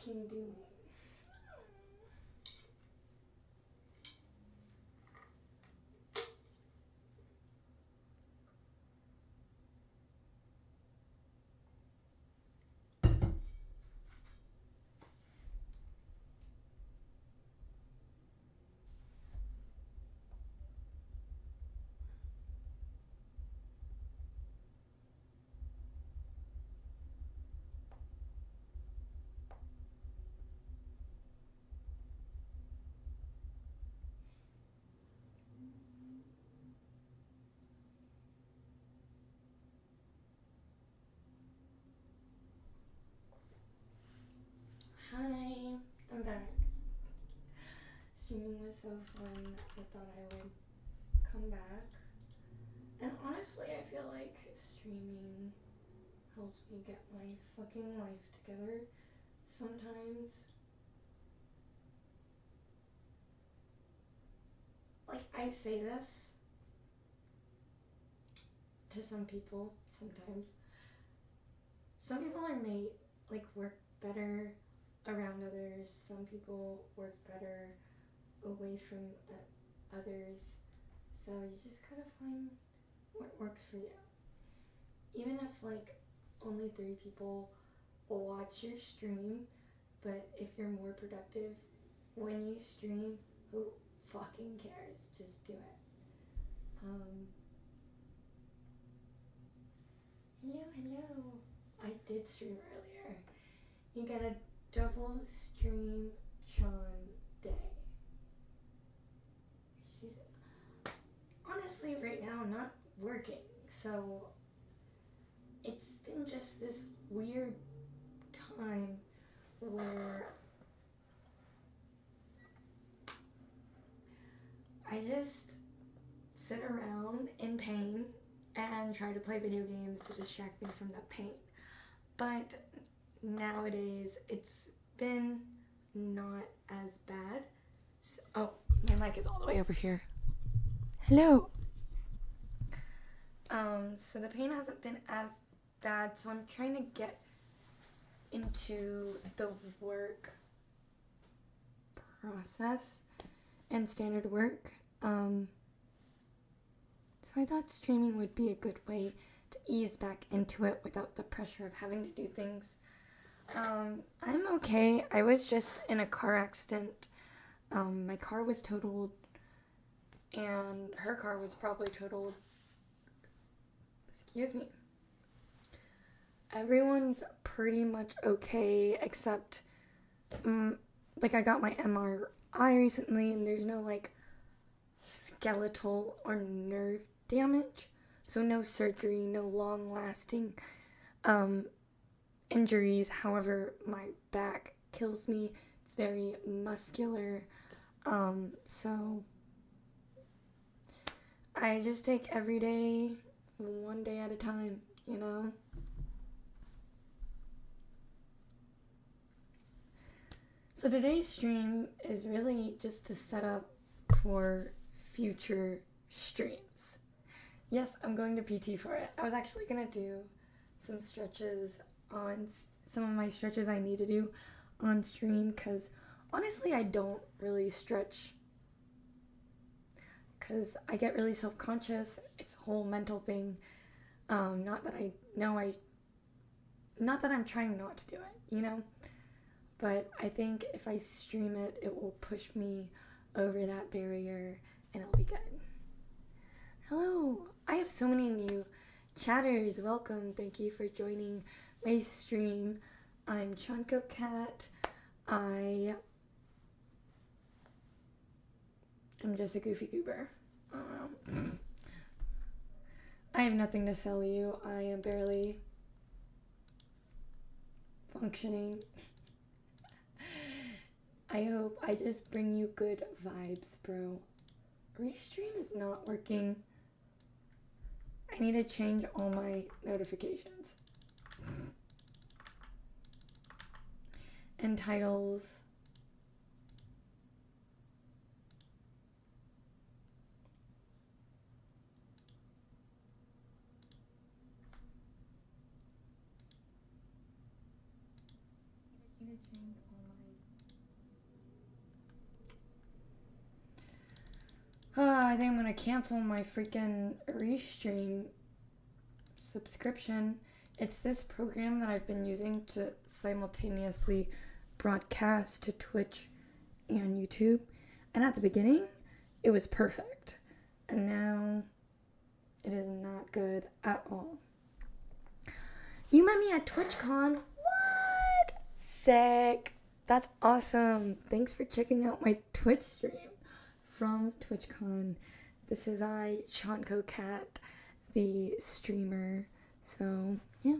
fucking doing? Hi, I'm back. Streaming was so fun. I thought I would come back. And honestly, I feel like streaming helps me get my fucking life together sometimes. Like, I say this to some people sometimes. Some people are made, like, work better around others. Some people work better away from others. So you just gotta find what works for you. Even if, like, only 3 people watch your stream, but if you're more productive when you stream, who fucking cares? Just do it. Hello. I did stream earlier. You get a double stream Sean day. She's honestly right now not working, so it's been just this weird time where I just sit around in pain and try to play video games to distract me from that pain. But nowadays it's been not as bad. So, oh, my mic is all the way over here. Hello. So the pain hasn't been as bad, so I'm trying to get into the work process and standard work. So I thought streaming would be a good way to ease back into it without the pressure of having to do things. I'm okay. I was just in a car accident. My car was totaled, and her car was probably totaled. Excuse me. Everyone's pretty much okay, except, like, I got my MRI recently, and there's no, like, skeletal or nerve damage, so no surgery, no long-lasting, injuries. However, my back kills me. It's very muscular, so I just take every day, one day at a time, you know? So today's stream is really just to set up for future streams. Yes, I'm going to PT for it. I was actually going to do some stretches on some of my stretches I need to do on stream, because honestly I don't really stretch because I get really self-conscious. It's a whole mental thing. Not that I'm trying not to do it, you know? But I think if I stream it, it will push me over that barrier and it'll be good. Hello! I have so many new chatters. Welcome. Thank you for joining my stream. I'm Chunko Cat. I am just a goofy goober. I don't know. I have nothing to sell you. I am barely functioning. I hope I just bring you good vibes, bro. Restream is not working. I need to change all my notifications. And titles. change all my... I think I'm gonna cancel my freaking Restream subscription. It's this program that I've been using to simultaneously broadcast to Twitch and YouTube. And at the beginning, it was perfect. And now, it is not good at all. You met me at TwitchCon. What? Sick. That's awesome. Thanks for checking out my Twitch stream from TwitchCon. This is Chanko Cat, the streamer. So, yeah.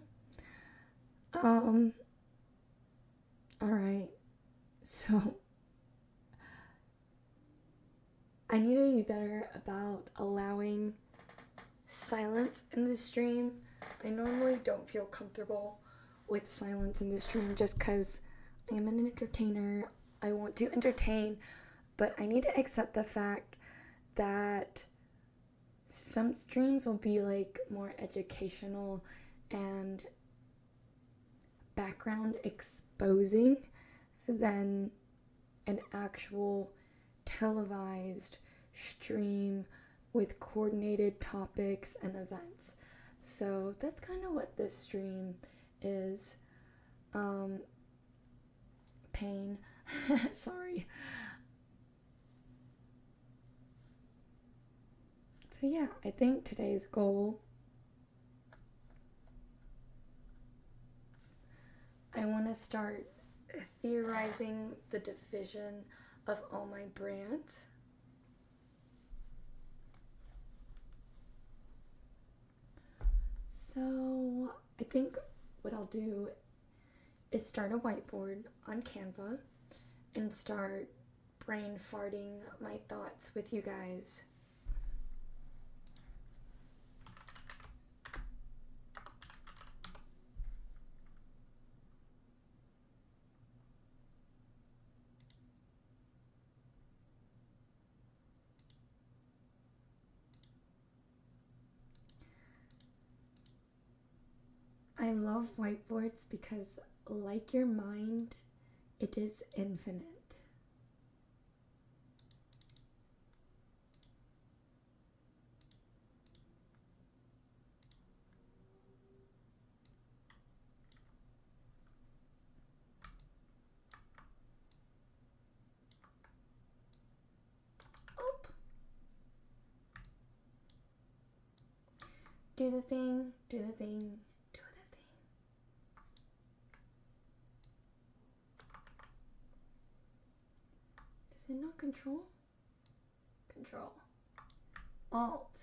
Alright. So, I need to be better about allowing silence in the stream. I normally don't feel comfortable with silence in the stream just because I am an entertainer. I want to entertain, but I need to accept the fact that some streams will be like more educational and background exposing than an actual televised stream with coordinated topics and events. So that's kind of what this stream is. Pain. Sorry. So yeah, I think today's goal, I want to start theorizing the division of all my brands. So I think what I'll do is start a whiteboard on Canva and start brain farting my thoughts with you guys. I love whiteboards because, like your mind, it is infinite. Oh. Do the thing, do the thing. Is it not control? Control. Alt.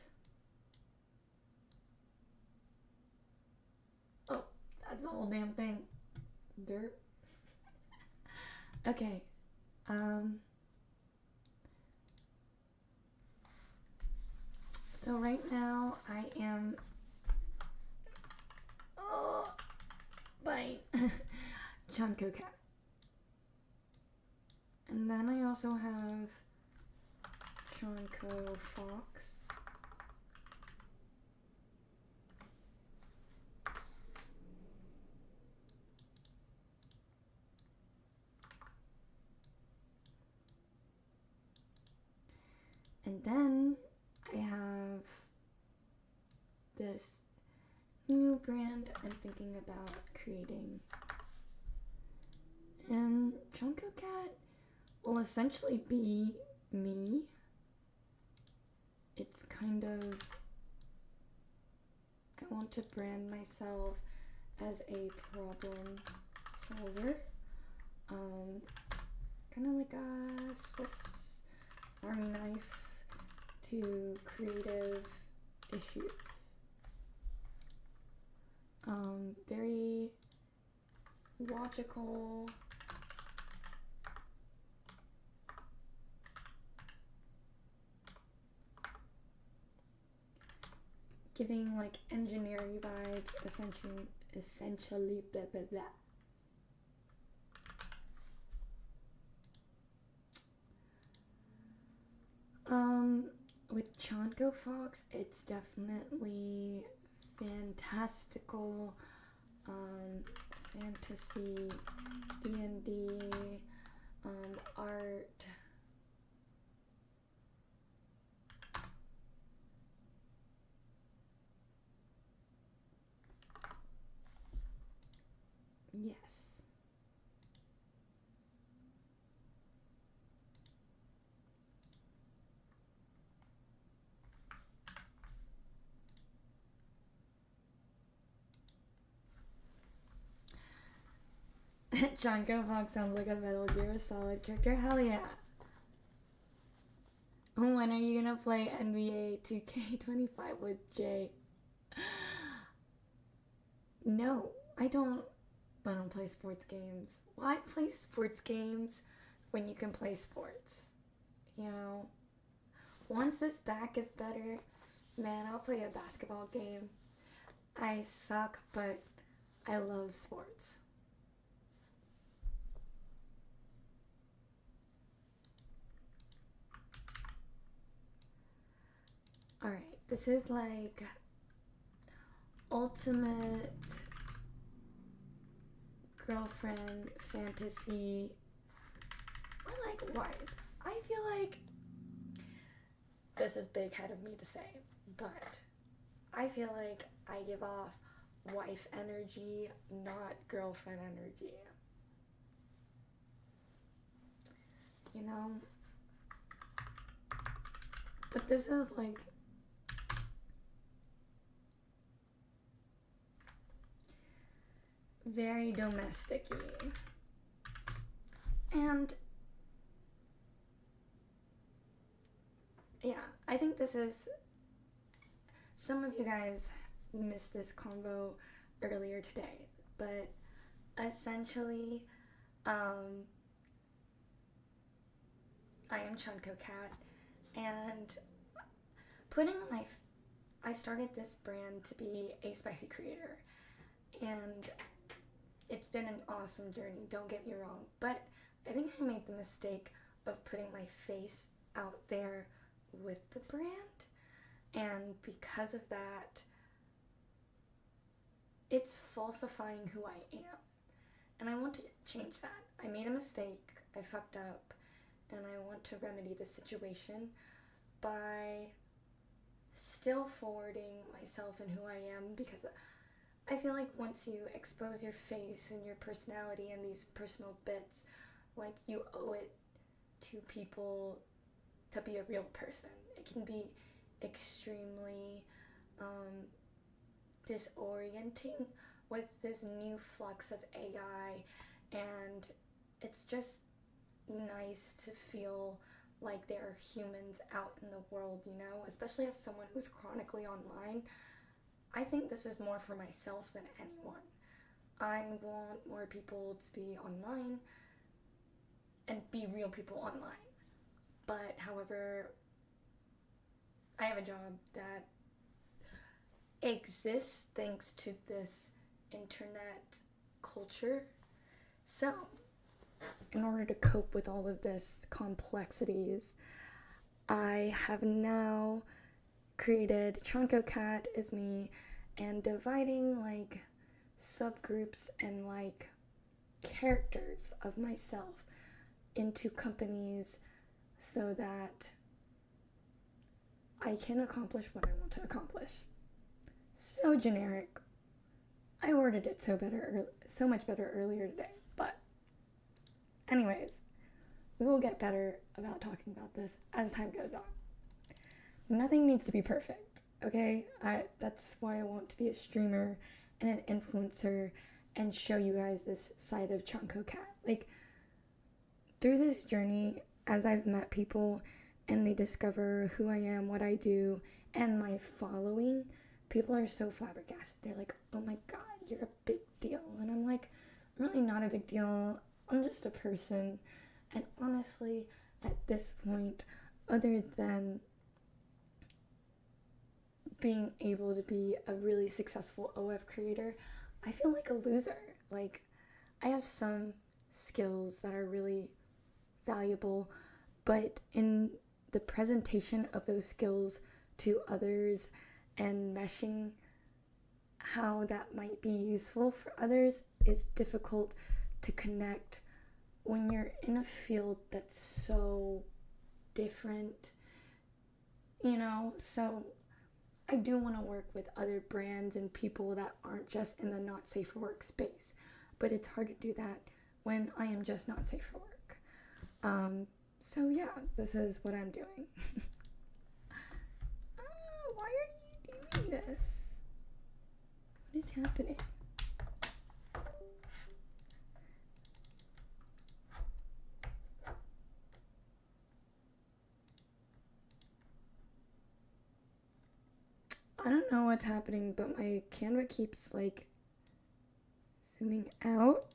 Oh, that's the whole damn thing. Derp. Okay. So right now I am by Chanko Cat. And then I also have Chanko Fox. And then I have this new brand I'm thinking about creating. And Chanko Cat will essentially be me. It's kind of, I want to brand myself as a problem solver. Kind of like a Swiss Army knife to creative issues. Very logical, giving like engineering vibes, essentially blah blah blah. With Chanko Fox, it's definitely fantastical, fantasy, D&D, art. Yes. Jonko Fox sounds like a Metal Gear Solid character. Hell yeah. When are you gonna play NBA 2K25 with Jay? No, I don't. I don't play sports games. Why play sports games when you can play sports? You know, once this back is better, man, I'll play a basketball game. I suck, but I love sports. Alright, this is like ultimate girlfriend fantasy or like wife. I feel like this is big head of me to say, but I feel like I give off wife energy, not girlfriend energy. You know? But this is like very domestic-y. And yeah, I think this is, some of you guys missed this convo earlier today, but essentially, I am Chunko Cat, and I started this brand to be a spicy creator, and it's been an awesome journey, don't get me wrong, but I think I made the mistake of putting my face out there with the brand, and because of that, it's falsifying who I am, and I want to change that. I made a mistake, I fucked up, and I want to remedy the situation by still forwarding myself and who I am, because I feel like once you expose your face and your personality and these personal bits, like you owe it to people to be a real person. It can be extremely disorienting with this new flux of AI, and it's just nice to feel like there are humans out in the world, you know, especially as someone who's chronically online. I think this is more for myself than anyone. I want more people to be online and be real people online. But however, I have a job that exists thanks to this internet culture. So, in order to cope with all of this complexities, I have now created Chunko Cat is me, and dividing like subgroups and like characters of myself into companies so that I can accomplish what I want to accomplish. So generic. I worded it so much better earlier today, but anyways, we will get better about talking about this as time goes on. Nothing needs to be perfect, okay? That's why I want to be a streamer and an influencer and show you guys this side of Chunko Cat. Like, through this journey, as I've met people and they discover who I am, what I do, and my following, people are so flabbergasted. They're like, oh my god, you're a big deal. And I'm like, I'm really not a big deal. I'm just a person. And honestly, at this point, other than being able to be a really successful OF creator, I feel like a loser. Like, I have some skills that are really valuable, but in the presentation of those skills to others and meshing how that might be useful for others is difficult to connect when you're in a field that's so different, you know? So I do want to work with other brands and people that aren't just in the not safe for work space, but it's hard to do that when I am just not safe for work. So yeah, this is what I'm doing. Why are you doing this? What is happening? I don't know what's happening, but my camera keeps like zooming out.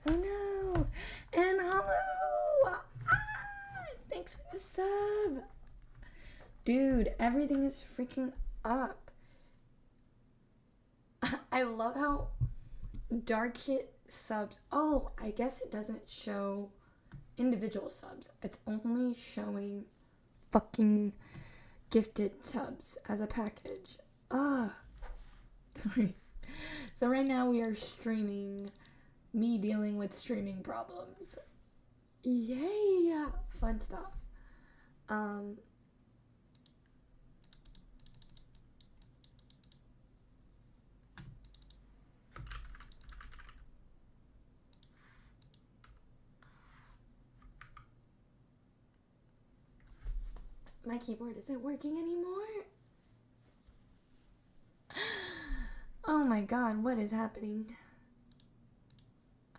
Oh no! And hello! Thanks for the sub! Dude, everything is freaking up. I love how Darkit subs. Oh, I guess it doesn't show individual subs. It's only showing fucking gifted subs as a package. Sorry. So right now we are streaming, me dealing with streaming problems. Yay! Fun stuff. My keyboard isn't working anymore. Oh my god, what is happening?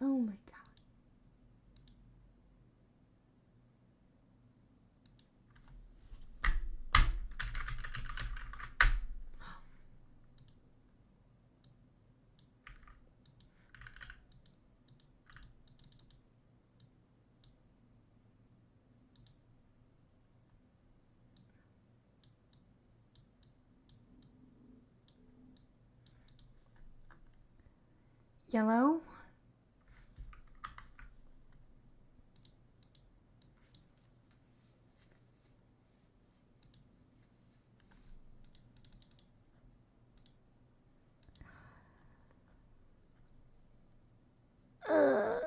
Oh my god. Yellow? I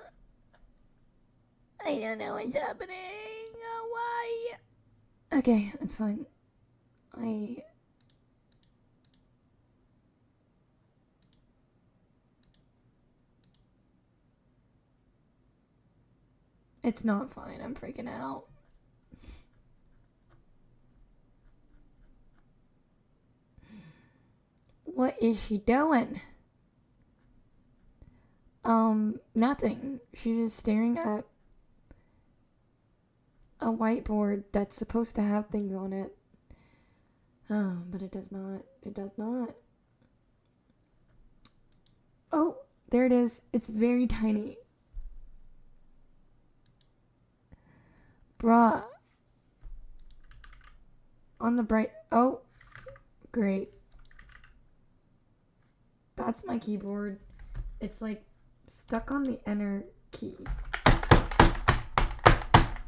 don't know what's happening. Why? Okay, it's fine. It's not fine. I'm freaking out. What is she doing? Nothing. She's just staring at a whiteboard that's supposed to have things on it. Oh, but it does not. It does not. Oh, there it is. It's very tiny. Bruh. On the bright. Oh, great. That's my keyboard. It's like stuck on the enter key.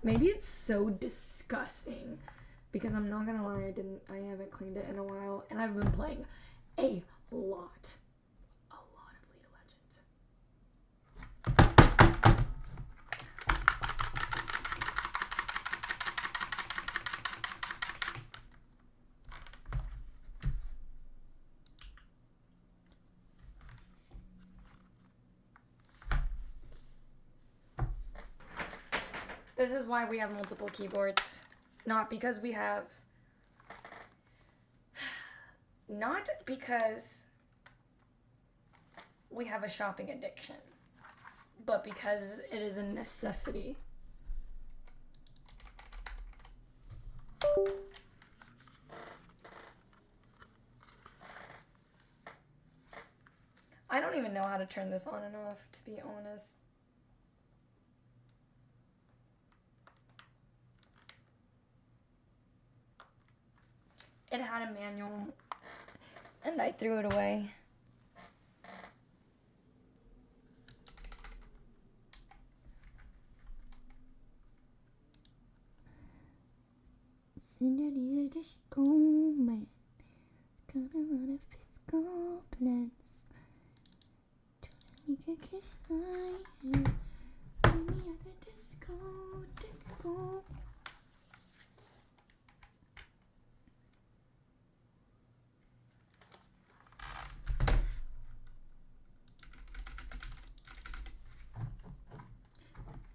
Maybe it's so disgusting because I'm not gonna lie, I haven't cleaned it in a while, and I've been playing a lot of League of Legends. This is why we have multiple keyboards. Not because we have... Not because we have a shopping addiction, but because it is a necessity. I don't even know how to turn this on and off, to be honest. It had a manual, and I threw it away. Senorita, just go, man.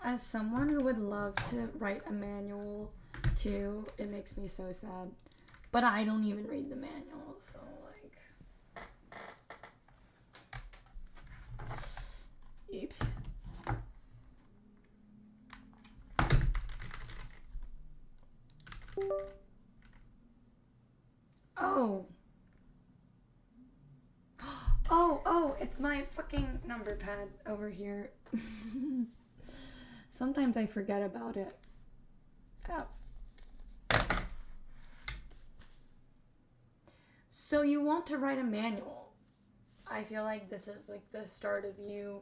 as someone who would love to write a manual too, it makes me so sad. But I don't even read the manual, so like... Oops. Oh. Oh, it's my fucking number pad over here. Sometimes I forget about it. Oh. So you want to write a manual. I feel like this is like the start of you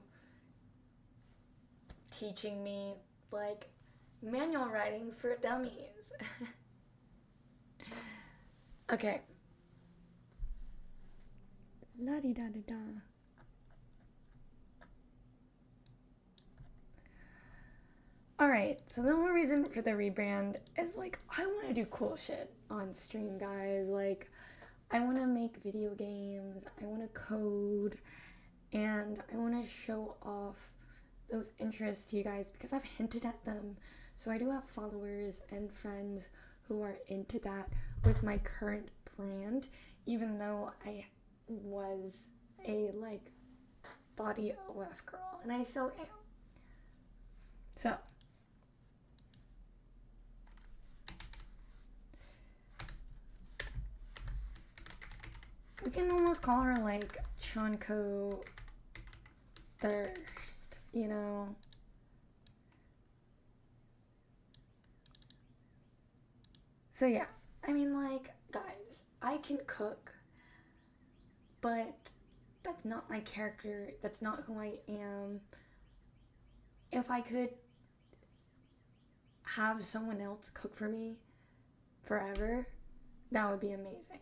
teaching me like manual writing for dummies. Okay. La-di-da-da-da. Alright, so the whole reason for the rebrand is like I want to do cool shit on stream, guys. Like I want to make video games, I want to code, and I want to show off those interests to you guys because I've hinted at them. So I do have followers and friends who are into that with my current brand, even though I was a like thoughty OF girl, and I still am. So we can almost call her like Chonko Thirst, you know? So yeah, I mean like, guys, I can cook, but that's not my character, that's not who I am. If I could have someone else cook for me forever, that would be amazing.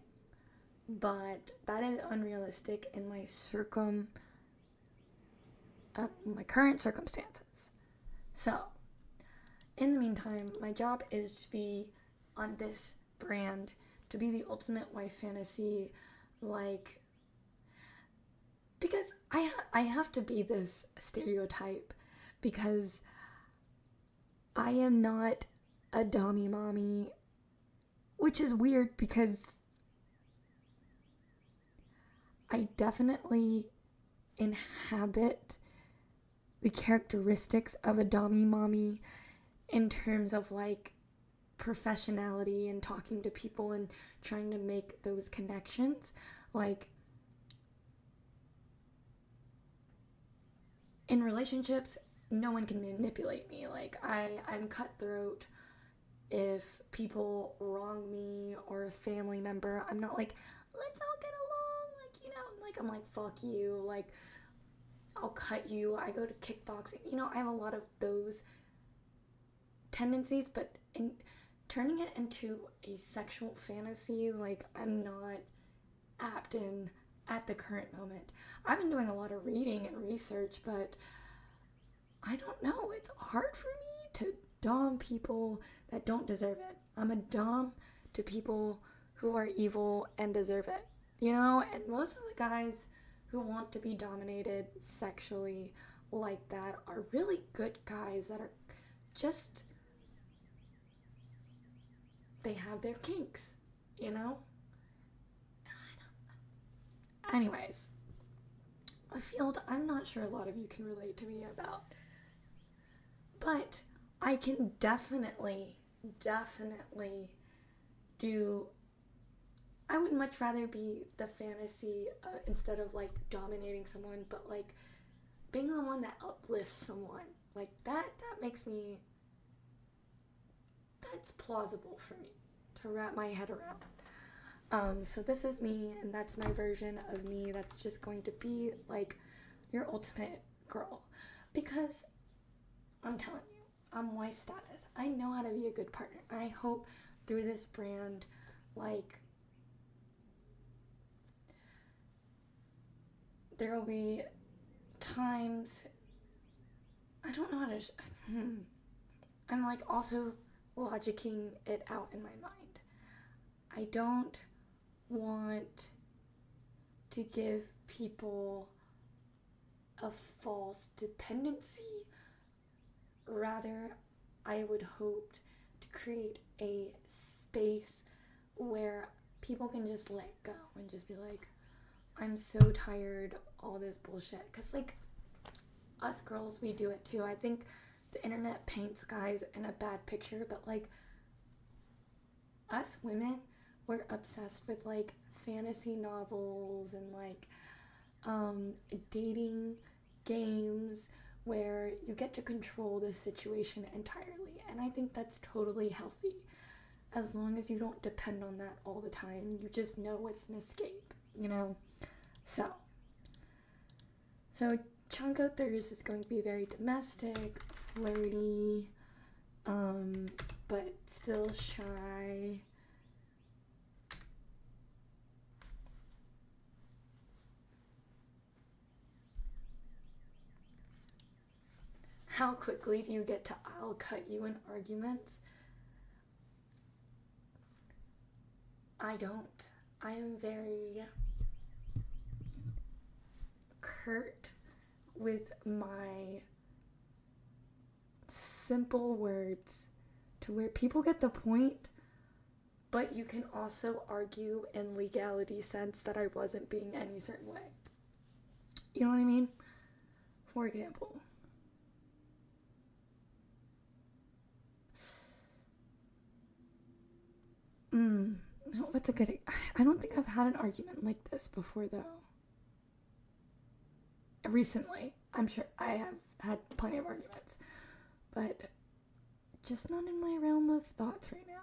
But that is unrealistic in my my current circumstances. So, in the meantime, my job is to be on this brand, to be the ultimate wife fantasy, like, because I have to be this stereotype, because I am not a dommy mommy, which is weird because I definitely inhabit the characteristics of a dommy mommy in terms of like professionality and talking to people and trying to make those connections. Like in relationships, no one can manipulate me. Like I'm cutthroat. If people wrong me or a family member, I'm not like, let's all get along, like, you know, like I'm like, fuck you, like I'll cut you. I go to kickboxing, you know, I have a lot of those tendencies, but in turning it into a sexual fantasy, like I'm not apt in at the current moment. I've been doing a lot of reading and research, but I don't know, it's hard for me to dom people that don't deserve it. I'm a dom to people who are evil and deserve it, you know? And most of the guys who want to be dominated sexually like that are really good guys that are just, they have their kinks, you know? Anyways, a field I'm not sure a lot of you can relate to me about. But I can definitely do, I would much rather be the fantasy instead of like dominating someone, but like being the one that uplifts someone. Like that makes me, that's plausible for me to wrap my head around. So this is me, and that's my version of me that's just going to be like your ultimate girl. Because I'm telling you, I'm wife status. I know how to be a good partner. I hope through this brand, like, there will be times, I don't know how to, I'm like also logicking it out in my mind. I don't want to give people a false dependency rather, I would hope to create a space where people can just let go and just be like, I'm so tired of all this bullshit. Because, like, us girls, we do it too. I think the internet paints guys in a bad picture, but, like, us women, we're obsessed with, like, fantasy novels and, like, dating games where you get to control the situation entirely. And I think that's totally healthy. As long as you don't depend on that all the time, you just know it's an escape, you know? So Chanko Thurs is going to be very domestic, flirty, but still shy. How quickly do you get to I'll cut you in arguments? I don't. I am very curt with my simple words to where people get the point, but you can also argue in legality sense that I wasn't being any certain way. You know what I mean? For example, what's a good... I don't think I've had an argument like this before, though. Recently, I'm sure I have had plenty of arguments, but just not in my realm of thoughts right now.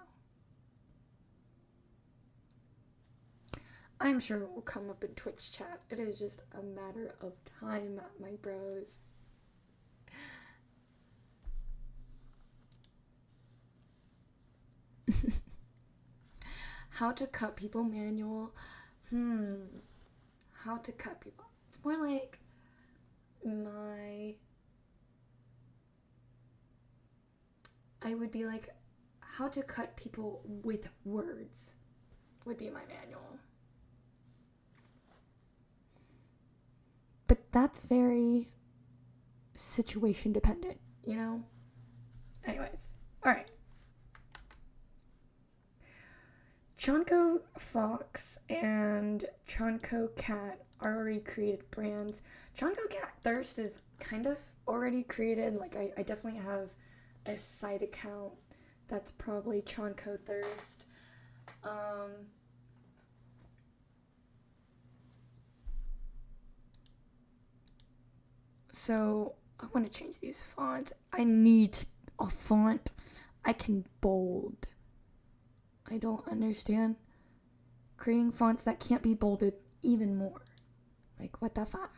I'm sure it will come up in Twitch chat. It is just a matter of time, my bros. How to cut people manual. How to cut people. It's more like I would be like, how to cut people with words would be my manual. But that's very situation dependent, you know? Anyways, alright. Chanko Fox and Chanko Cat are already created brands. Chanko Cat Thirst is kind of already created. Like, I definitely have a side account that's probably Chanko Thirst. So I want to change these fonts. I need a font I can bold. I don't understand creating fonts that can't be bolded even more. Like, what the fuck?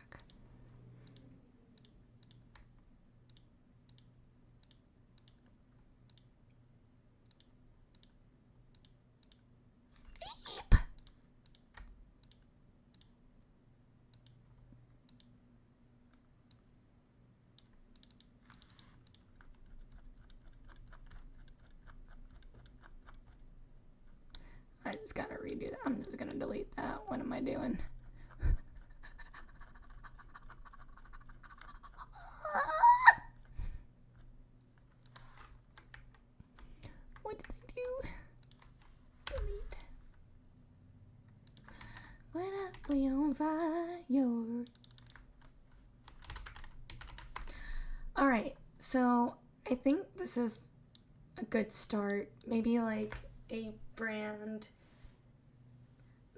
I just gotta redo that. I'm just gonna delete that. What am I doing? What did I do? Delete. When I be on fire. Alright, so I think this is a good start. Maybe like a brand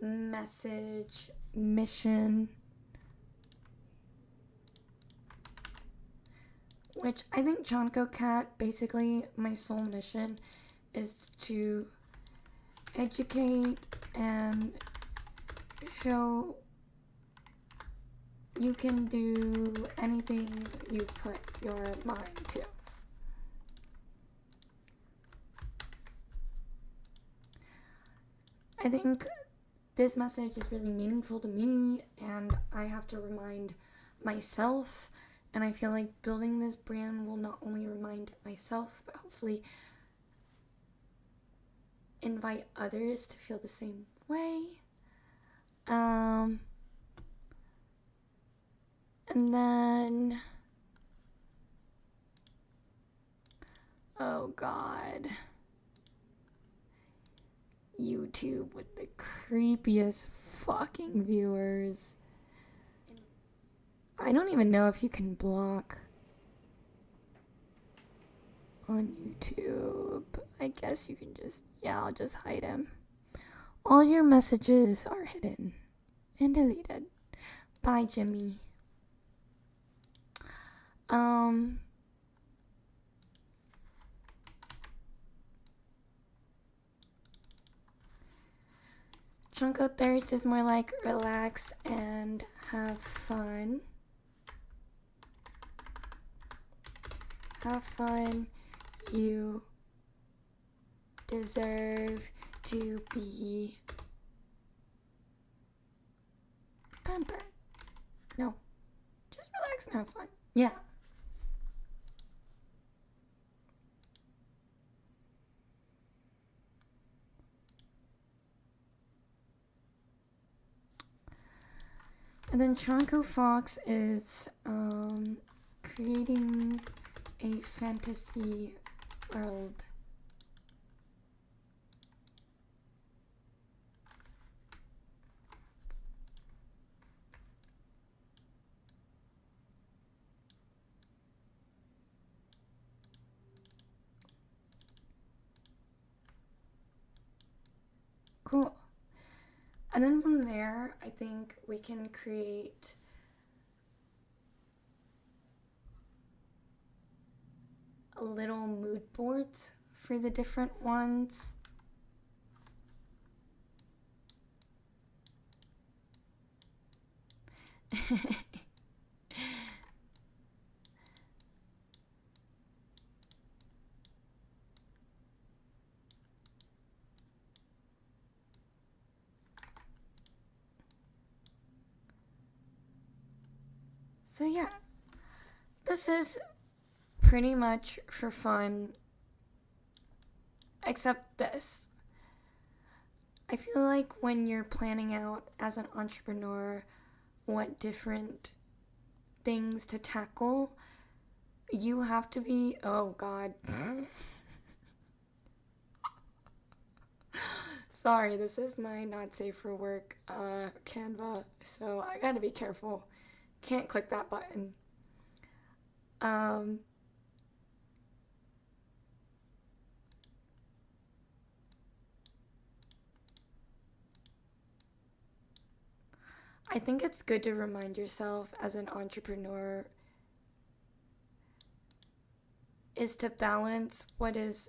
message, mission, which I think Chanko Cat, basically my sole mission is to educate and show you can do anything you put your mind to. I think this message is really meaningful to me, and I have to remind myself, and I feel like building this brand will not only remind myself, but hopefully invite others to feel the same way. And then Oh god. YouTube with the creepiest fucking viewers. I don't even know if you can block on YouTube. I guess you can just, yeah, I'll just hide him. All your messages are hidden and deleted. Bye, Jimmy. Drunko Thirst is more like relax and have fun. Have fun. You deserve to be pampered. No. Just relax and have fun. Yeah. And then Tronco Fox is creating a fantasy world. Cool. And then from there, I think we can create little mood boards for the different ones. So yeah, this is pretty much for fun, except this. I feel like when you're planning out as an entrepreneur what different things to tackle, you have to be, oh god. Sorry, this is my not safe for work Canva, so I gotta be careful. Can't click that button. I think it's good to remind yourself as an entrepreneur is to balance what is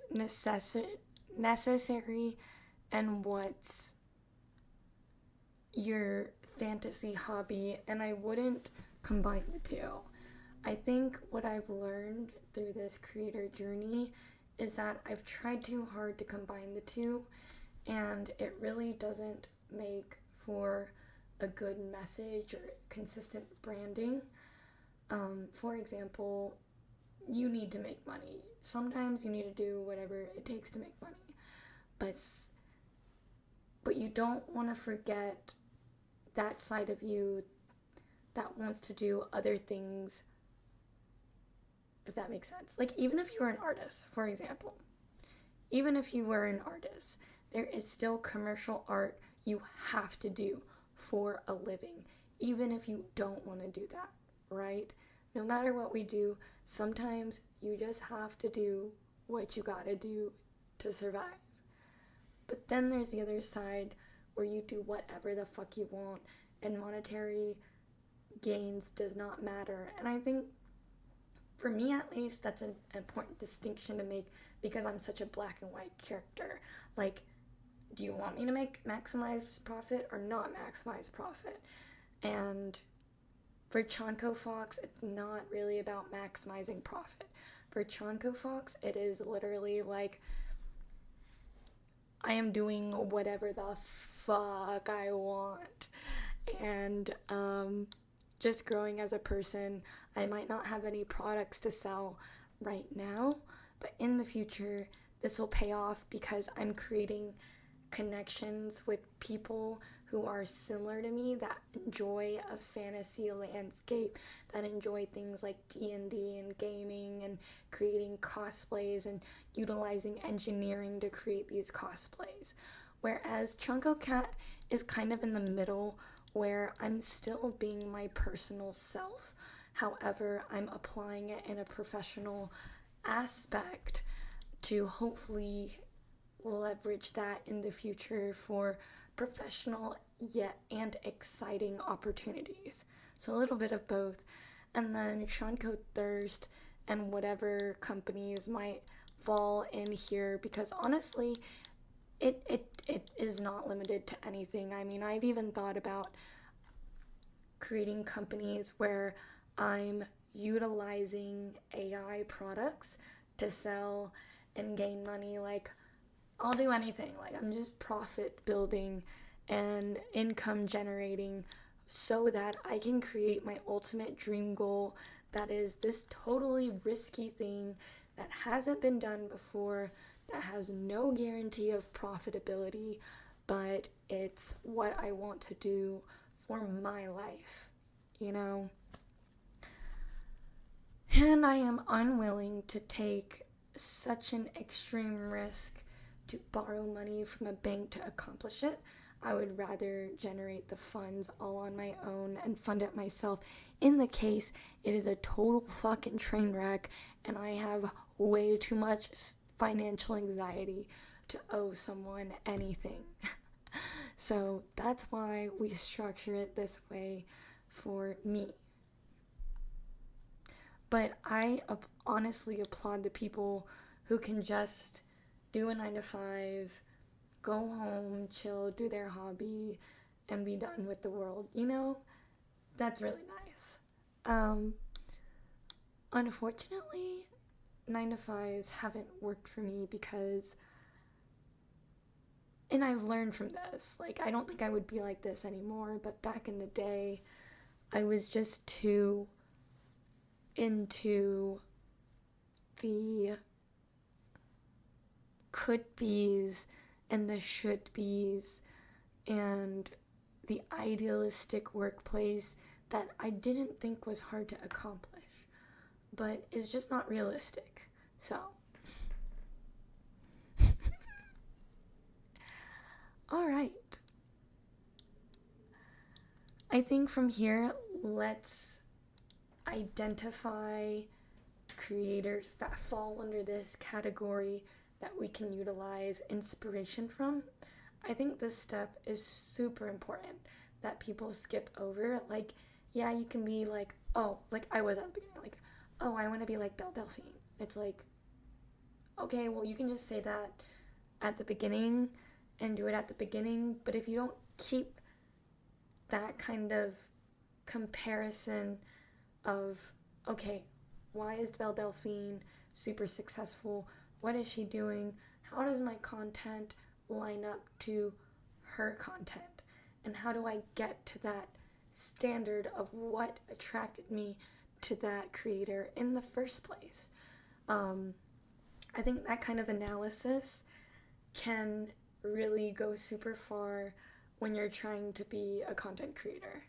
necessary and what's your fantasy hobby, and I wouldn't combine the two. I think what I've learned through this creator journey is that I've tried too hard to combine the two, and it really doesn't make for a good message or consistent branding. For example, you need to make money. Sometimes you need to do whatever it takes to make money. But you don't want to forget that side of you that wants to do other things, if that makes sense. Like, even if you were an artist, for example, even if you were an artist, there is still commercial art you have to do for a living, even if you don't want to do that, right? No matter what we do, sometimes you just have to do what you gotta do to survive. But then there's the other side where you do whatever the fuck you want and monetary gains does not matter. And I think, for me at least, that's an important distinction to make because I'm such a black and white character. Like, do you want me to maximize profit or not maximize profit? And for Chonko Fox, it's not really about maximizing profit. For Chonko Fox, it is literally like, I am doing whatever the fuck I want. And just growing as a person. I might not have any products to sell right now, but in the future, this will pay off because I'm creating connections with people who are similar to me, that enjoy a fantasy landscape, that enjoy things like D&D and gaming and creating cosplays and utilizing engineering to create these cosplays. Whereas Chunko Cat is kind of in the middle, where I'm still being my personal self. However, I'm applying it in a professional aspect to hopefully leverage that in the future for professional yet and exciting opportunities. So a little bit of both. And then Shonko Thirst and whatever companies might fall in here, because honestly, it is not limited to anything. I mean, I've even thought about creating companies where I'm utilizing AI products to sell and gain money. Like, I'll do anything. Like, I'm just profit building and income generating so that I can create my ultimate dream goal, that is this totally risky thing that hasn't been done before, that has no guarantee of profitability, but it's what I want to do for my life, you know? And I am unwilling to take such an extreme risk to borrow money from a bank to accomplish it. I would rather generate the funds all on my own and fund it myself in the case it is a total fucking train wreck and I have way too much financial anxiety to owe someone anything. So that's why we structure it this way for me. But I honestly applaud the people who can just do a 9 to 5, go home, chill, do their hobby, and be done with the world, you know? That's really nice. Unfortunately, 9 to 5s haven't worked for me because, and I've learned from this, like, I don't think I would be like this anymore, but back in the day, I was just too into the could be's and the should be's and the idealistic workplace that I didn't think was hard to accomplish, but is just not realistic. So, alright. I think from here, let's identify creators that fall under this category that we can utilize inspiration from. I think this step is super important that people skip over. Like, yeah, you can be like, oh, like I was at the beginning, like, oh, I want to be like Belle Delphine. It's like, okay, well, you can just say that at the beginning and do it at the beginning, but if you don't keep that kind of comparison of, okay, why is Belle Delphine super successful? What is she doing? How does my content line up to her content? And how do I get to that standard of what attracted me to that creator in the first place? I think that kind of analysis can really go super far when you're trying to be a content creator.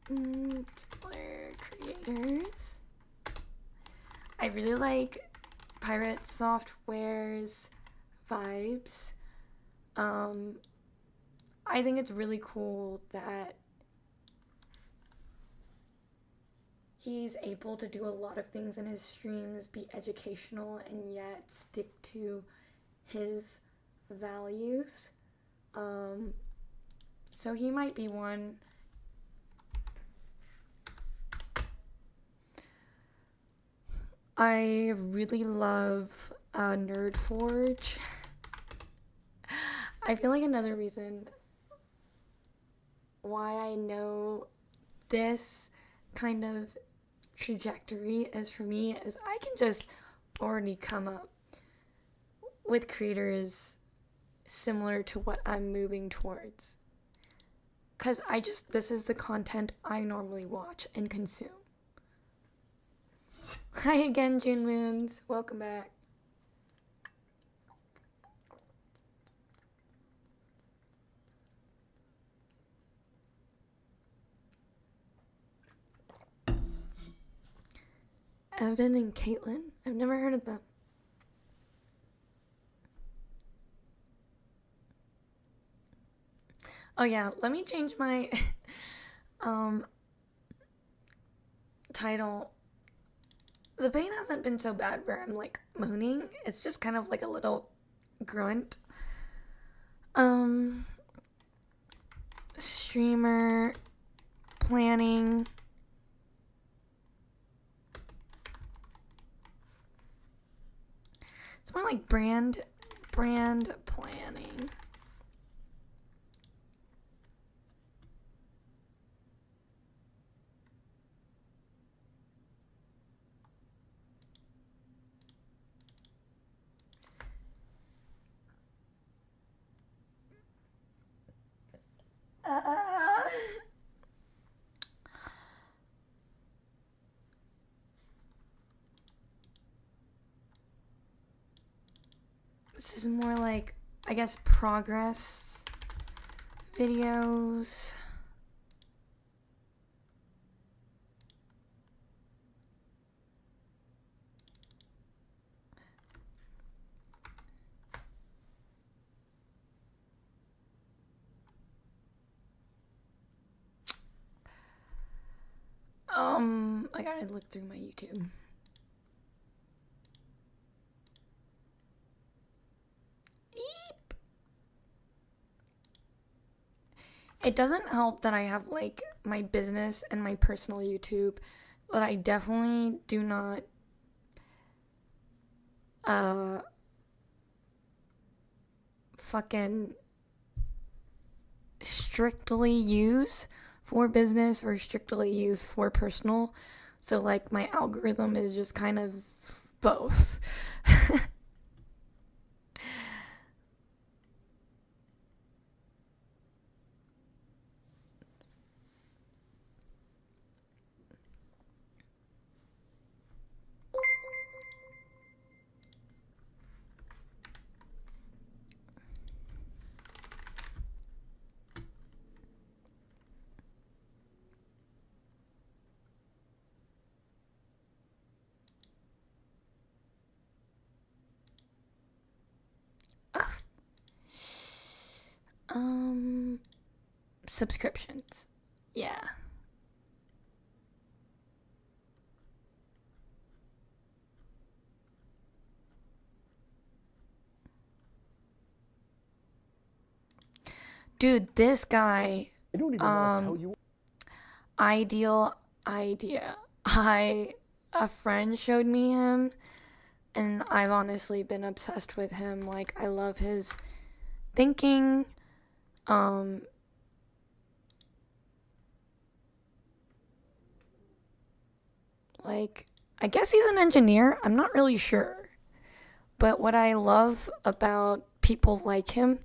Particular creators. I really like Pirate Software's vibes. I think it's really cool that he's able to do a lot of things in his streams, be educational, and yet stick to his values. So he might be one. I really love Nerdforge. I feel like another reason why I know this kind of trajectory is for me is I can just already come up with creators similar to what I'm moving towards. because this is the content I normally watch and consume. Hi again, June Moons. Welcome back. Evan and Caitlin? I've never heard of them. Oh yeah, let me change my title. The pain hasn't been so bad where I'm like moaning. It's just kind of like a little grunt. Streamer planning. It's more like brand planning. This is more like, I guess, progress videos. I gotta look through my YouTube. Eep. It doesn't help that I have like my business and my personal YouTube, but I definitely do not fucking strictly use for business or strictly use for personal. So like my algorithm is just kind of both. Subscriptions. Yeah. Dude, this guy, I don't even want to tell you. Ideal Idea. A friend showed me him, and I've honestly been obsessed with him. Like, I love his thinking. Like, I guess he's an engineer. I'm not really sure. But what I love about people like him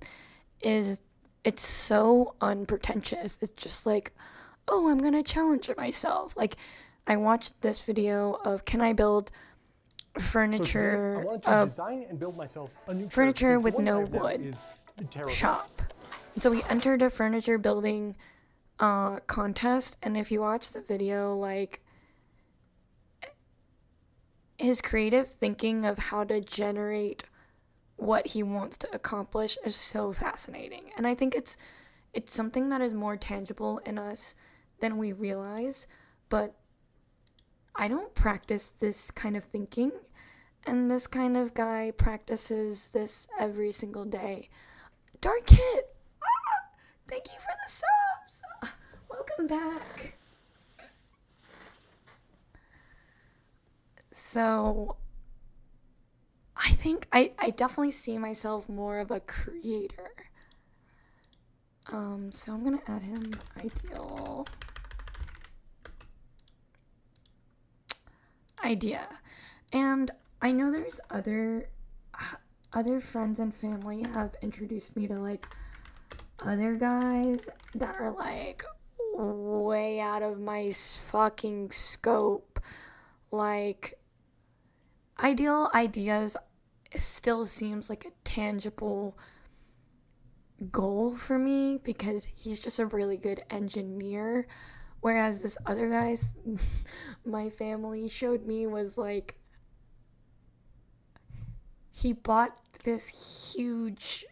is it's so unpretentious. It's just like, oh, I'm gonna challenge myself. Like, I watched this video of can I build furniture, I wanted to design and build myself a new furniture with no wood shop. And so we entered a furniture building contest, and if you watch the video, like, his creative thinking of how to generate what he wants to accomplish is so fascinating. And I think it's something that is more tangible in us than we realize, but I don't practice this kind of thinking, and this kind of guy practices this every single day. Dark Kit! Thank you for the subs! Welcome back. So, I think I definitely see myself more of a creator. So I'm gonna add him. Idea. And I know there's other friends and family have introduced me to like other guys that are like way out of my fucking scope. Like, Ideal Ideas still seems like a tangible goal for me because he's just a really good engineer. Whereas this other guy's my family showed me was like, he bought this huge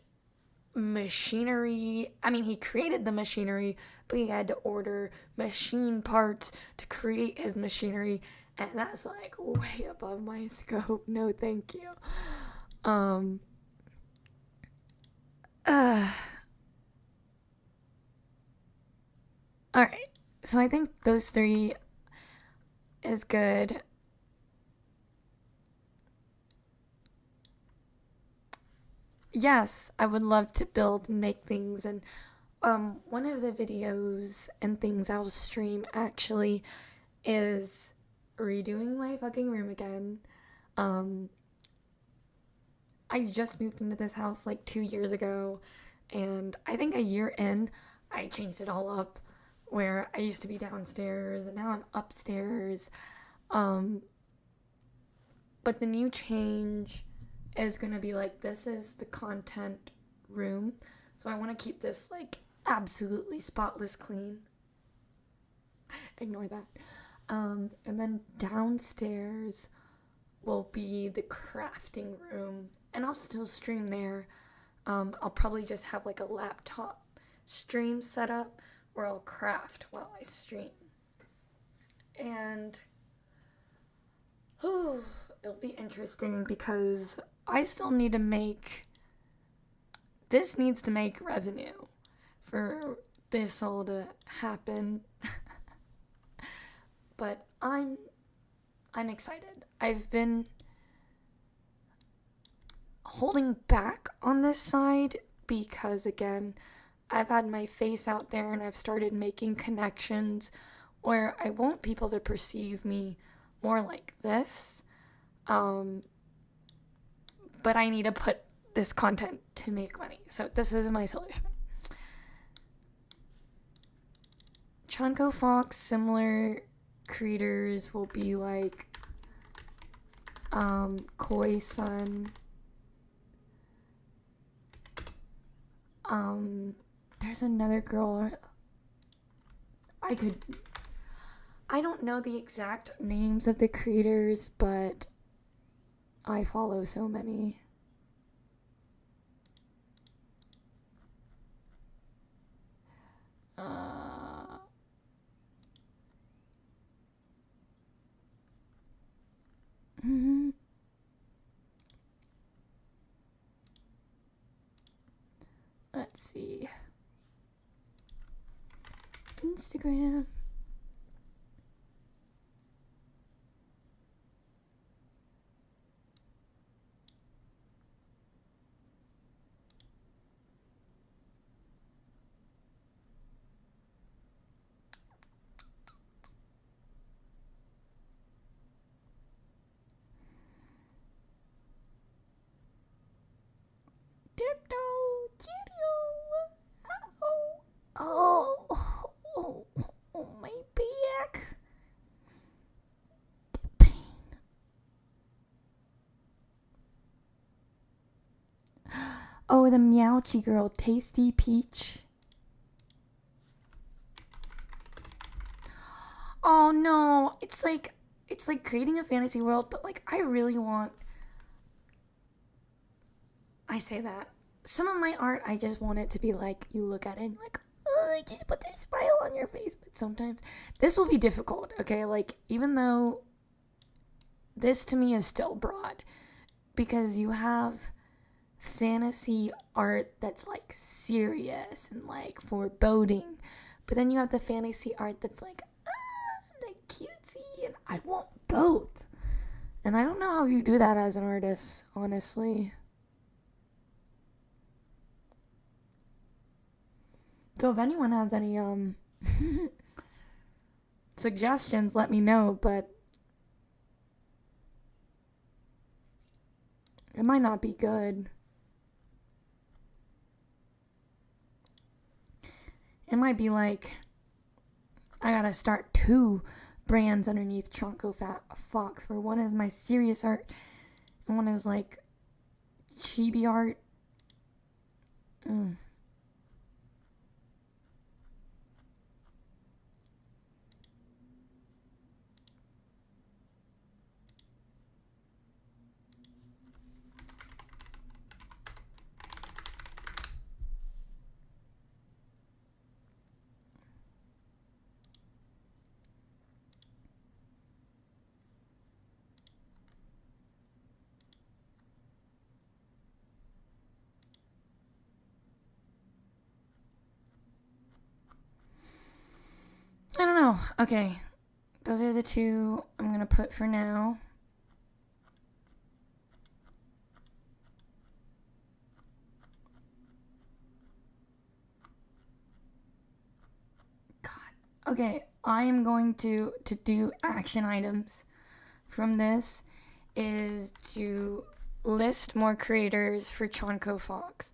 machinery. I mean, he created the machinery, but he had to order machine parts to create his machinery, and that's like way above my scope. No, thank you. All right. So I think those three is good. Yes, I would love to build and make things, and one of the videos and things I'll stream actually is redoing my fucking room again. I just moved into this house like 2 years ago, and I think a year in, I changed it all up. Where I used to be downstairs, and now I'm upstairs. But the new change is gonna be like, this is the content room, so I want to keep this like absolutely spotless clean. Ignore that. And then downstairs will be the crafting room, and I'll still stream there. I'll probably just have like a laptop stream set up where I'll craft while I stream. And it'll be interesting because I still need to make, this needs to make revenue for this all to happen. But I'm excited. I've been holding back on this side because, again, I've had my face out there and I've started making connections where I want people to perceive me more like this. But I need to put this content to make money. So this is my solution. Chunko Fox, similar creators will be like Koi Sun. There's another girl. I don't know the exact names of the creators, but I follow so many. Let's see. Instagram. Oh, my back. The pain. Oh, the Meowchi girl, Tasty Peach. Oh no, it's like creating a fantasy world, but like I really want, I say that some of my art, I just want it to be like, you look at it and like, oh, just put this smile on your face. But sometimes this will be difficult, okay? Like, even though this to me is still broad, because you have fantasy art that's like serious and like foreboding, but then you have the fantasy art that's like, like cutesy, and I want both. And I don't know how you do that as an artist, honestly. So if anyone has any suggestions, let me know, but it might not be good. it might be like I gotta start 2 brands underneath Chonko Fox, where one is my serious art and one is like chibi art. I don't know. Okay. Those are the 2 I'm gonna put for now. God. Okay. I am going to do action items from this is to list more creators for Chonko Fox.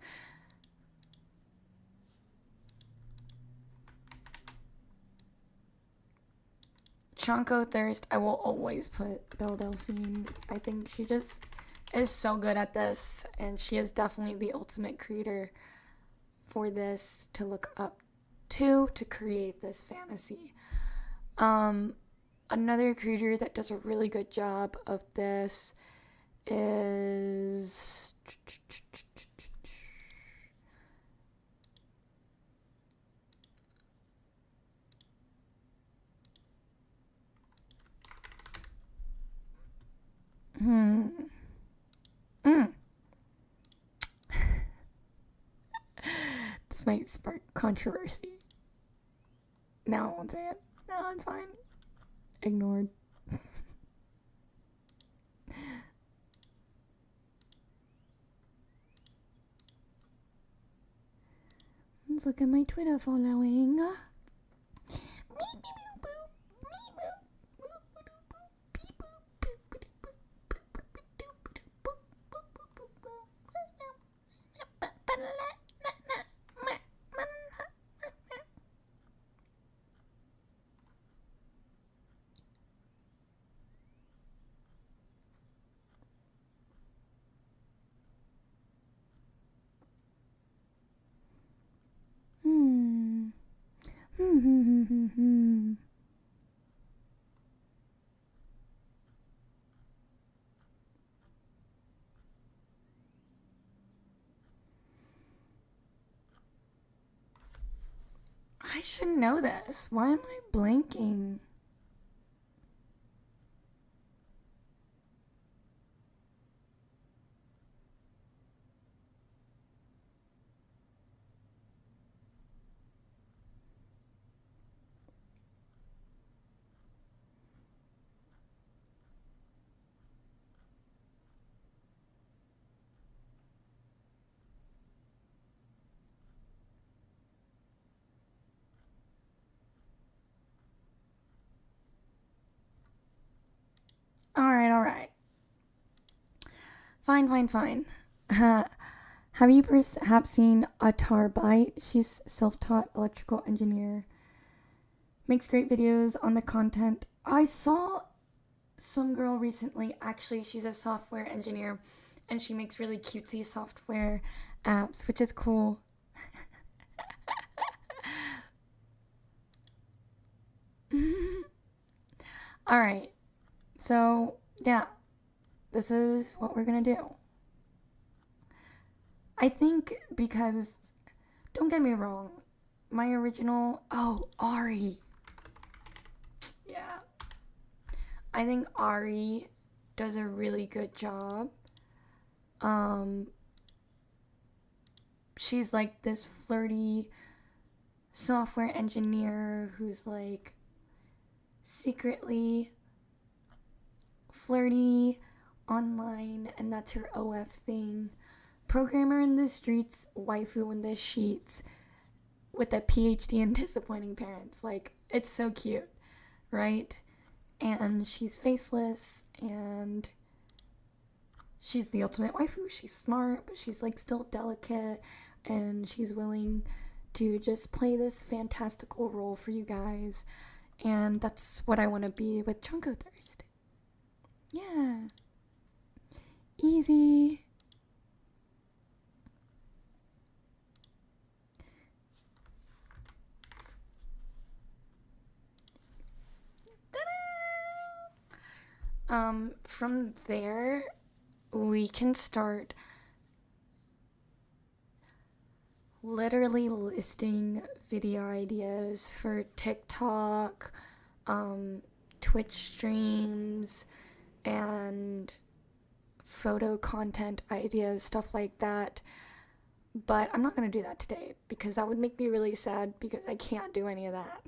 Chonko Thirst, I will always put Belle Delphine. I think she just is so good at this, and she is definitely the ultimate creator for this to look up to create this fantasy. Another creator that does a really good job of this is This might spark controversy. No, I won't say it. No, it's fine. Ignored. Let's look at my Twitter following. I should know this. Why am I blanking? Alright. Fine. Have you perhaps seen Atar Bite? She's self-taught electrical engineer. Makes great videos on the content. I saw some girl recently, actually, she's a software engineer, and she makes really cutesy software apps, which is cool. Alright. So, yeah, this is what we're gonna do. I think because, don't get me wrong, my original, Ari. Yeah. I think Ari does a really good job. She's like this flirty software engineer who's like secretly flirty online, and that's her OF thing. Programmer in the streets, waifu in the sheets, with a PhD in disappointing parents. Like, it's so cute, right? And she's faceless, and she's the ultimate waifu. She's smart, but she's like still delicate, and she's willing to just play this fantastical role for you guys. And that's what I want to be with Chunko Thirst. Yeah. Easy. From there, we can start literally listing video ideas for TikTok, Twitch streams, and photo content ideas, stuff like that. But I'm not going to do that today because that would make me really sad because I can't do any of that.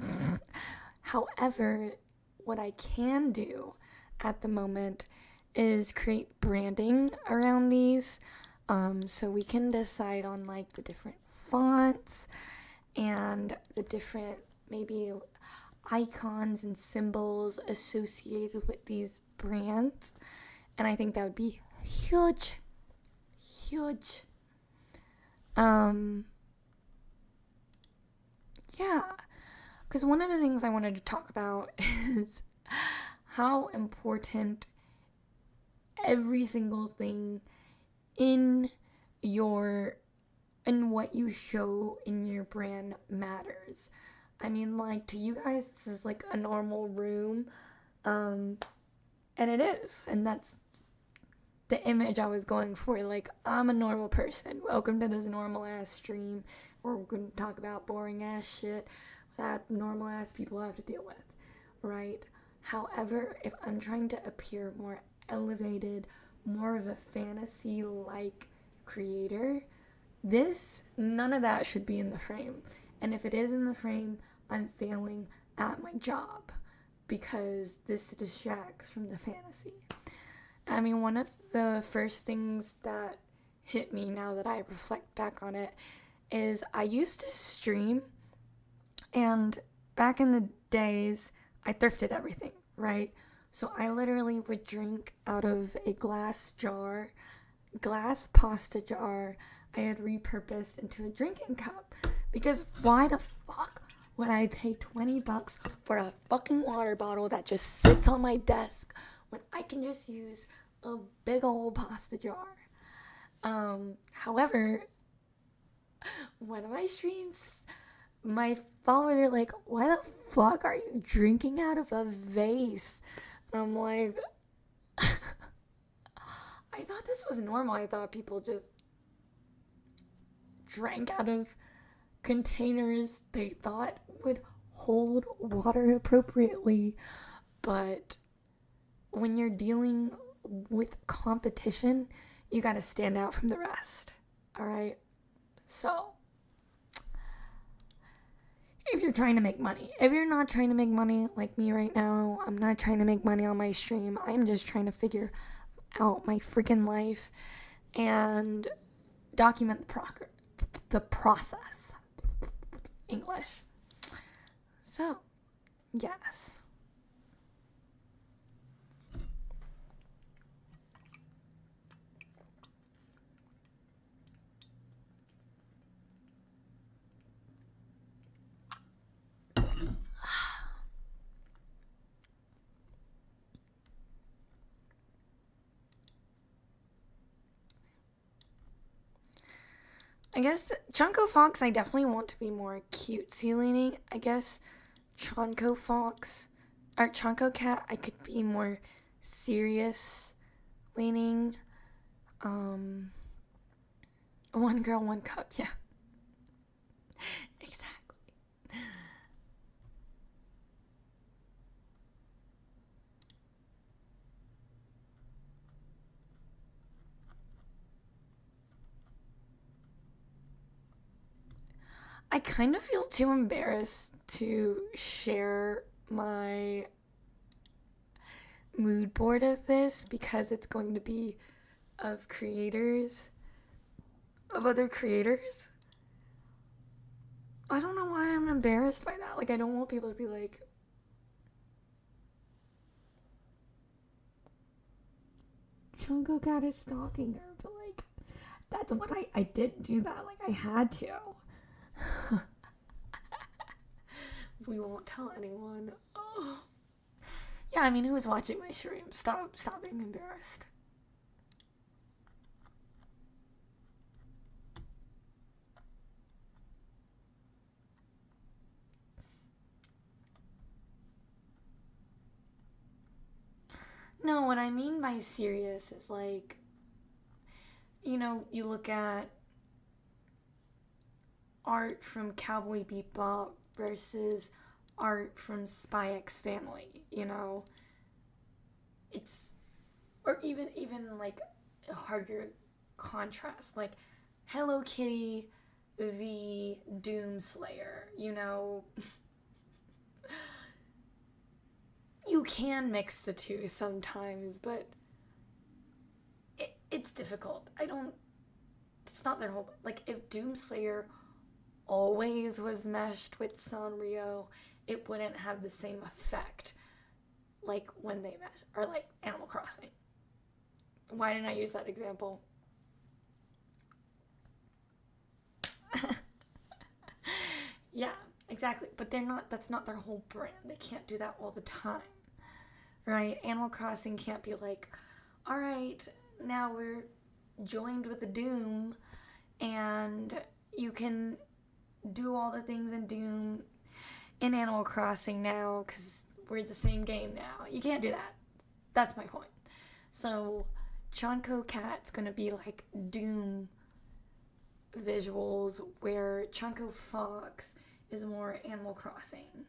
However, what I can do at the moment is create branding around these, so we can decide on like the different fonts and the different maybe icons and symbols associated with these brands, and I think that would be huge. Yeah, because one of the things I wanted to talk about is how important every single thing in what you show in your brand matters. I mean, like, to you guys, this is like a normal room, and it is, and that's the image I was going for. Like, I'm a normal person. Welcome to this normal ass stream where we're going to talk about boring ass shit that normal ass people have to deal with, right? However, if I'm trying to appear more elevated, more of a fantasy-like creator, none of that should be in the frame. And if it is in the frame, I'm failing at my job because this distracts from the fantasy. I mean, one of the first things that hit me now that I reflect back on it is I used to stream, and back in the days, I thrifted everything, right? So I literally would drink out of a glass pasta jar I had repurposed into a drinking cup. Because why the fuck would I pay $20 for a fucking water bottle that just sits on my desk when I can just use a big old pasta jar? However, one of my streams, my followers are like, why the fuck are you drinking out of a vase? And I'm like, I thought this was normal. I thought people just drank out of containers they thought would hold water appropriately. But when you're dealing with competition, you gotta stand out from the rest. Alright? So, if you're trying to make money. If you're not trying to make money like me right now, I'm not trying to make money on my stream. I'm just trying to figure out my freaking life and document the process. English. So, yes. I guess Chunko Fox, I definitely want to be more cutesy leaning. I guess Chunko Fox, or Chunko Cat, I could be more serious leaning. One girl, one cup, yeah. Exactly. I kind of feel too embarrassed to share my mood board of this because it's going to be of other creators. I don't know why I'm embarrassed by that. Like, I don't want people to be like, Chunko Cat is stalking her, but like, that's what I did do that. Like, I had to. we won't tell anyone. Oh. Yeah, I mean, who was watching my stream? Stop being embarrassed. No, what I mean by serious is like, you know, you look at art from Cowboy Bebop versus art from Spy X Family, you know? It's, or even like a harder contrast, like Hello Kitty v Doomslayer, you know? You can mix the two sometimes, but it's difficult. It's not their whole, like, if Doomslayer always was meshed with Sanrio, it wouldn't have the same effect like when they mesh, or like Animal Crossing. Why didn't I use that example? Yeah, exactly. But that's not their whole brand. They can't do that all the time. Right? Animal Crossing can't be like, alright, now we're joined with the Doom and you can do all the things in Doom in Animal Crossing now because we're the same game now. You can't do that. That's my point. So Chonko Cat's gonna be like Doom visuals, where Chonko Fox is more Animal Crossing.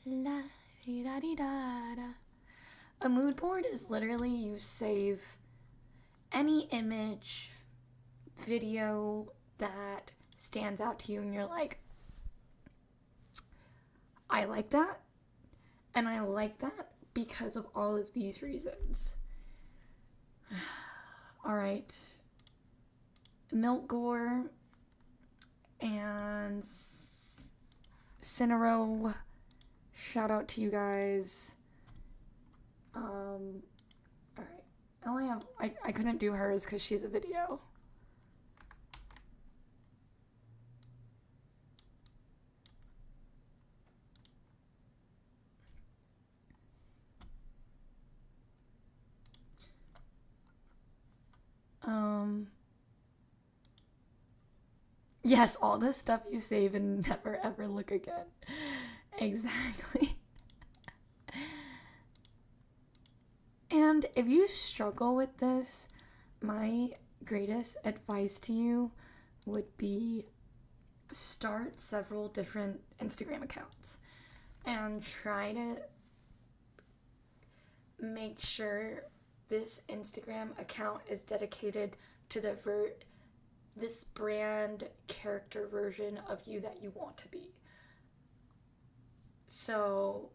La di da di da da. A mood board is literally you save any image, video that stands out to you and you're like, I like that, and I like that because of all of these reasons. Alright. Milkgore and Cinero, shout out to you guys. Alright. I only have, I couldn't do hers because she's a video. Yes, all the stuff you save and never ever look again. Exactly. And if you struggle with this, my greatest advice to you would be start several different Instagram accounts and try to make sure this Instagram account is dedicated to this brand character version of you that you want to be. So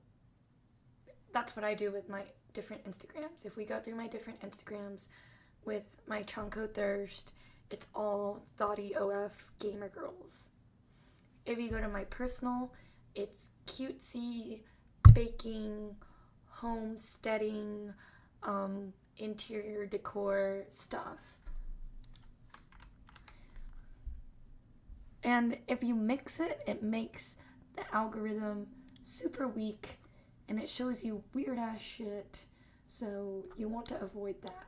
that's what I do with my different Instagrams. If we go through my different Instagrams with my Chonko Thirst, it's all Thoughty OF Gamer Girls. If you go to my personal, it's cutesy, baking, homesteading, interior decor stuff. And if you mix it, it makes the algorithm super weak and it shows you weird ass shit. So you want to avoid that.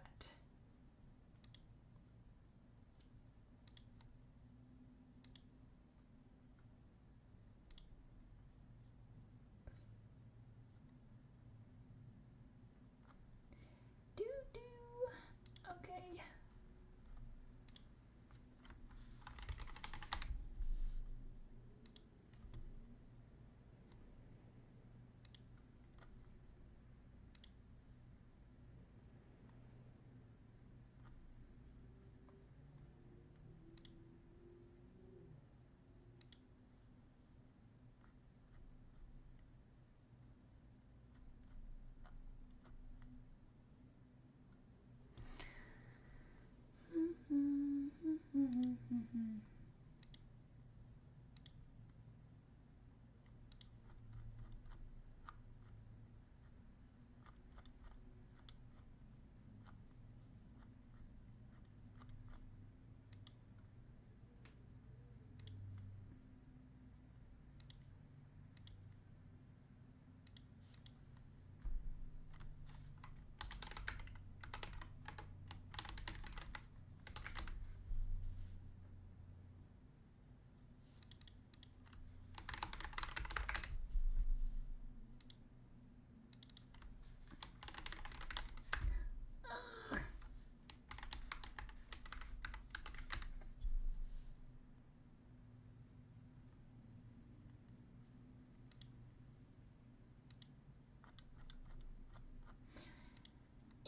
Okay.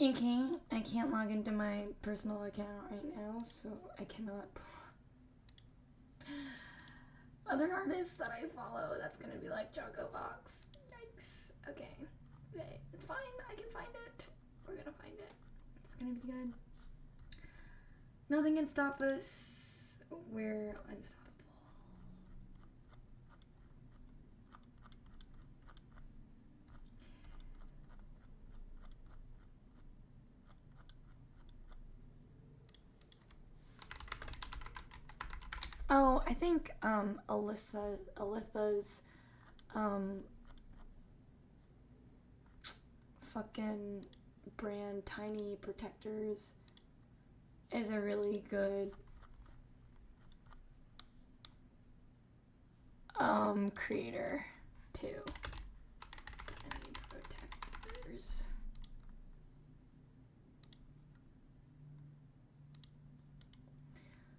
I can't log into my personal account right now, so I cannot. Other artists that I follow, that's gonna be like Choco Fox. Yikes. Okay. It's fine. I can find it. We're gonna find it. It's gonna be good. Nothing can stop us. We're unstoppable. Oh, I think Alytha's fucking brand Tiny Protectors is a really good creator too. Tiny Protectors.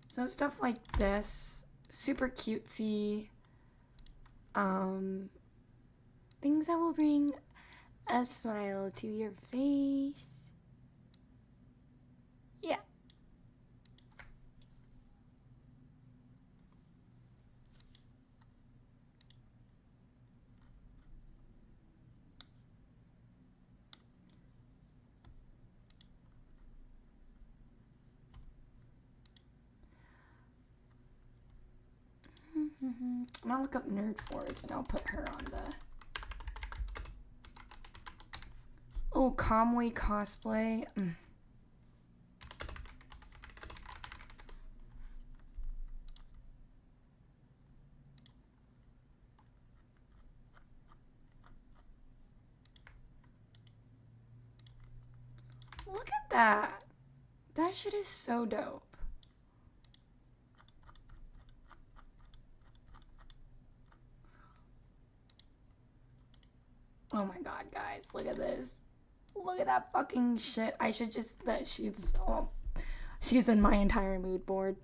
So stuff like this, super cutesy, things that will bring a smile to your face. Yeah. I'm gonna look up Nerd Forge and I'll put her on the. Oh, Conway cosplay. Look at that. That shit is so dope. Oh my god, guys, look at this. Look at that fucking shit. I should just, she's in my entire mood board.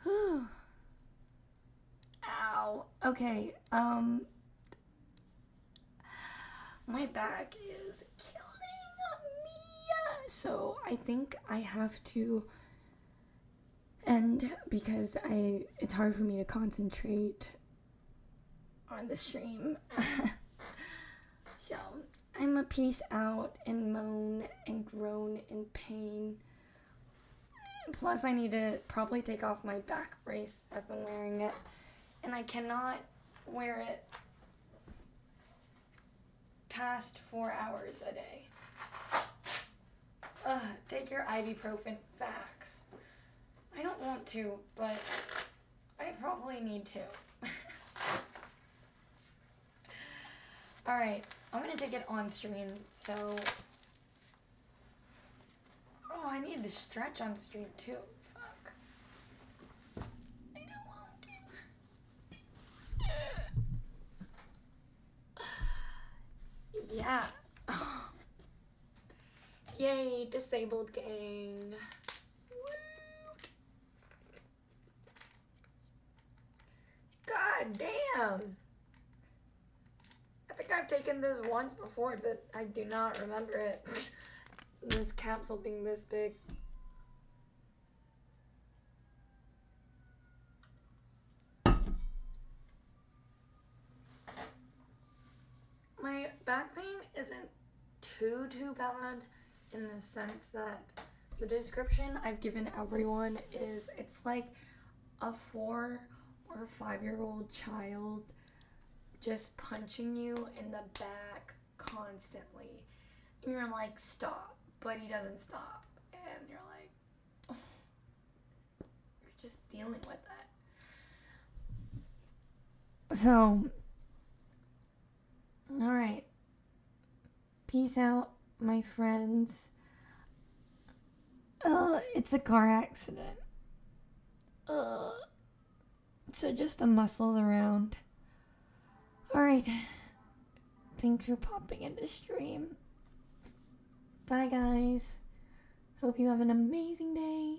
Whew. Ow. Okay, my back is killing me. So I think I have to end because it's hard for me to concentrate on the stream. So I'm a peace out and moan and groan in pain. Plus I need to probably take off my back brace. I've been wearing it and I cannot wear it past 4 hours a day. Ugh, take your ibuprofen. Facts. I don't want to, but I probably need to. Alright, I'm gonna take it on stream, so... Oh, I need to stretch on stream too. Fuck. I don't want to. Yeah. Yay, disabled gang. Woot. God damn. I think I've taken this once before, but I do not remember it. This capsule being this big. My back pain isn't too bad in the sense that the description I've given everyone is it's like a 4 or 5-year-old child just punching you in the back constantly. And you're like, stop. But he doesn't stop. And you're like, oh. You're just dealing with that. So, alright. Peace out, my friends. It's a car accident. So just the muscles around. Alright. Thanks for popping into stream. Bye, guys. Hope you have an amazing day.